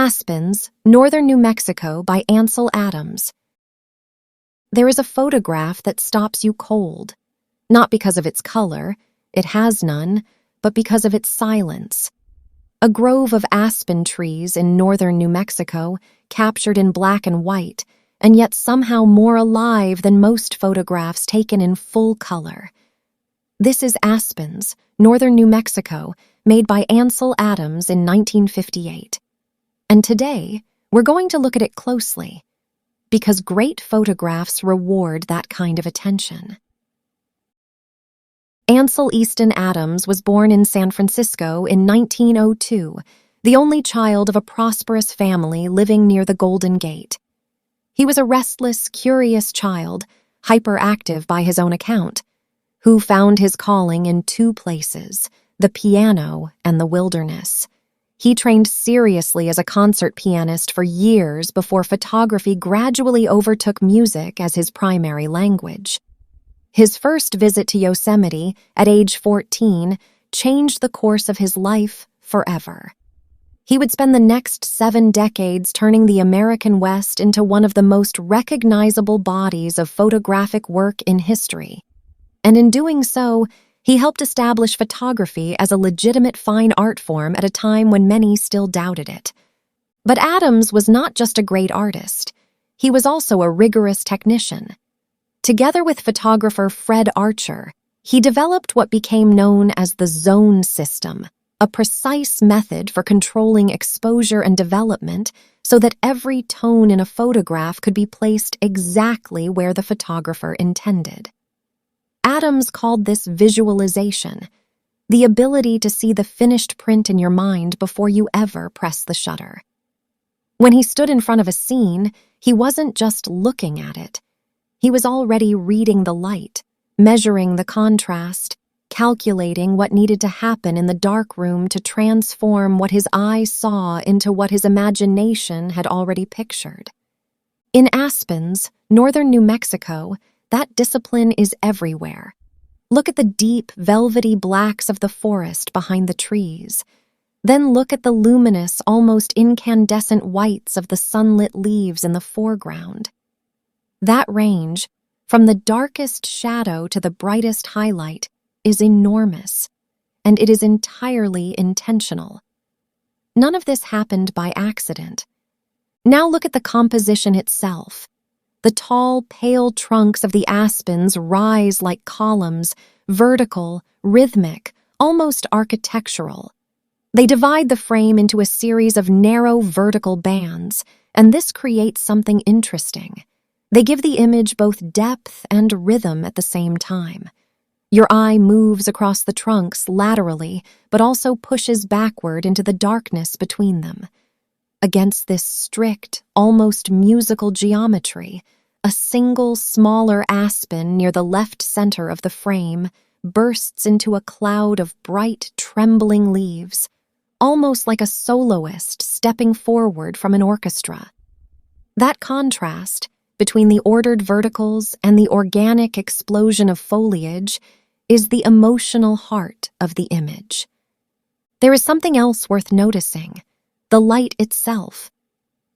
Aspens, Northern New Mexico by Ansel Adams. There is a photograph that stops you cold, not because of its color, it has none, but because of its silence. A grove of aspen trees in northern New Mexico, captured in black and white, and yet somehow more alive than most photographs taken in full color. This is Aspens, Northern New Mexico, made by Ansel Adams in 1958. And today, we're going to look at it closely, because great photographs reward that kind of attention. Ansel Adams was born in San Francisco in 1902, the only child of a prosperous family living near the Golden Gate. He was a restless, curious child, hyperactive by his own account, who found his calling in two places, the piano and the wilderness. He trained seriously as a concert pianist for years before photography gradually overtook music as his primary language. His first visit to Yosemite, at age 14, changed the course of his life forever. He would spend the next 7 decades turning the American West into one of the most recognizable bodies of photographic work in history. And in doing so, he helped establish photography as a legitimate fine art form at a time when many still doubted it. But Adams was not just a great artist. He was also a rigorous technician. Together with photographer Fred Archer, he developed what became known as the zone system, a precise method for controlling exposure and development so that every tone in a photograph could be placed exactly where the photographer intended. Adams called this visualization, the ability to see the finished print in your mind before you ever press the shutter. When he stood in front of a scene, he wasn't just looking at it. He was already reading the light, measuring the contrast, calculating what needed to happen in the dark room to transform what his eye saw into what his imagination had already pictured. In Aspens, northern New Mexico, that discipline is everywhere. Look at the deep, velvety blacks of the forest behind the trees. Then look at the luminous, almost incandescent whites of the sunlit leaves in the foreground. That range, from the darkest shadow to the brightest highlight, is enormous, and it is entirely intentional. None of this happened by accident. Now look at the composition itself. The tall, pale trunks of the aspens rise like columns, vertical, rhythmic, almost architectural. They divide the frame into a series of narrow vertical bands, and this creates something interesting. They give the image both depth and rhythm at the same time. Your eye moves across the trunks laterally, but also pushes backward into the darkness between them. Against this strict, almost musical geometry, a single smaller aspen near the left center of the frame bursts into a cloud of bright, trembling leaves, almost like a soloist stepping forward from an orchestra. That contrast between the ordered verticals and the organic explosion of foliage is the emotional heart of the image. There is something else worth noticing: the light itself.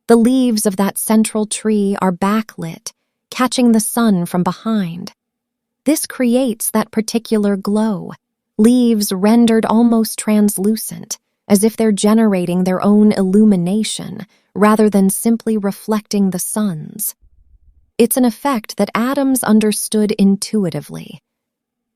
The leaves of that central tree are backlit, catching the sun from behind. This creates that particular glow, leaves rendered almost translucent, as if they're generating their own illumination rather than simply reflecting the sun's. It's an effect that Adams understood intuitively.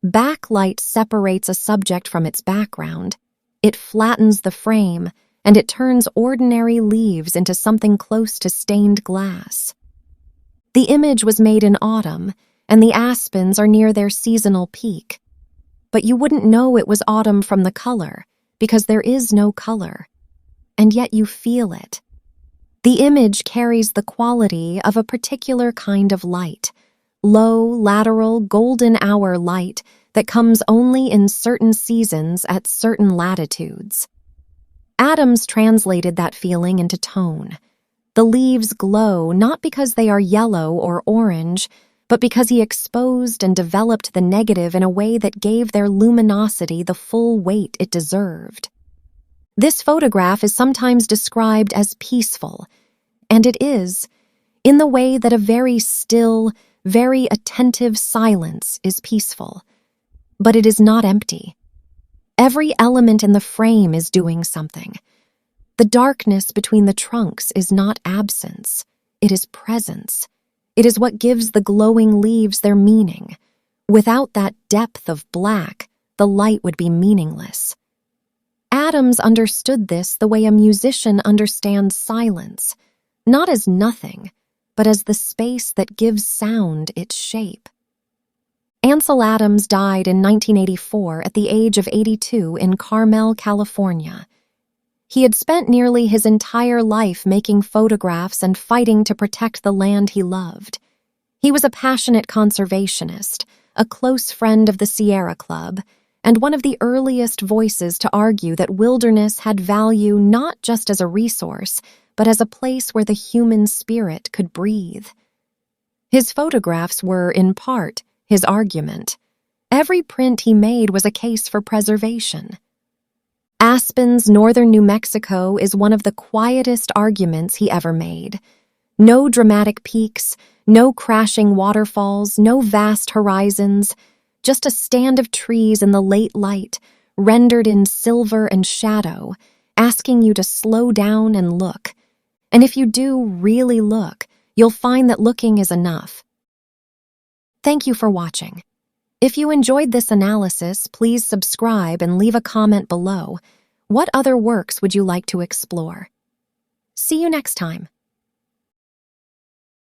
Backlight separates a subject from its background. It flattens the frame, and it turns ordinary leaves into something close to stained glass. The image was made in autumn, and the aspens are near their seasonal peak. But you wouldn't know it was autumn from the color, because there is no color. And yet you feel it. The image carries the quality of a particular kind of light, low, lateral, golden hour light that comes only in certain seasons at certain latitudes. Adams translated that feeling into tone. The leaves glow not because they are yellow or orange, but because he exposed and developed the negative in a way that gave their luminosity the full weight it deserved. This photograph is sometimes described as peaceful, and it is, in the way that a very still, very attentive silence is peaceful. But it is not empty. Every element in the frame is doing something. The darkness between the trunks is not absence, it is presence. It is what gives the glowing leaves their meaning. Without that depth of black, the light would be meaningless. Adams understood this the way a musician understands silence, not as nothing, but as the space that gives sound its shape. Ansel Adams died in 1984 at the age of 82 in Carmel, California. He had spent nearly his entire life making photographs and fighting to protect the land he loved. He was a passionate conservationist, a close friend of the Sierra Club, and one of the earliest voices to argue that wilderness had value not just as a resource, but as a place where the human spirit could breathe. His photographs were, in part, his argument. Every print he made was a case for preservation. Aspens, northern New Mexico, is one of the quietest arguments he ever made. No dramatic peaks, no crashing waterfalls, no vast horizons, just a stand of trees in the late light, rendered in silver and shadow, asking you to slow down and look. And if you do really look, you'll find that looking is enough. Thank you for watching. If you enjoyed this analysis, please subscribe and leave a comment below. What other works would you like to explore? See you next time.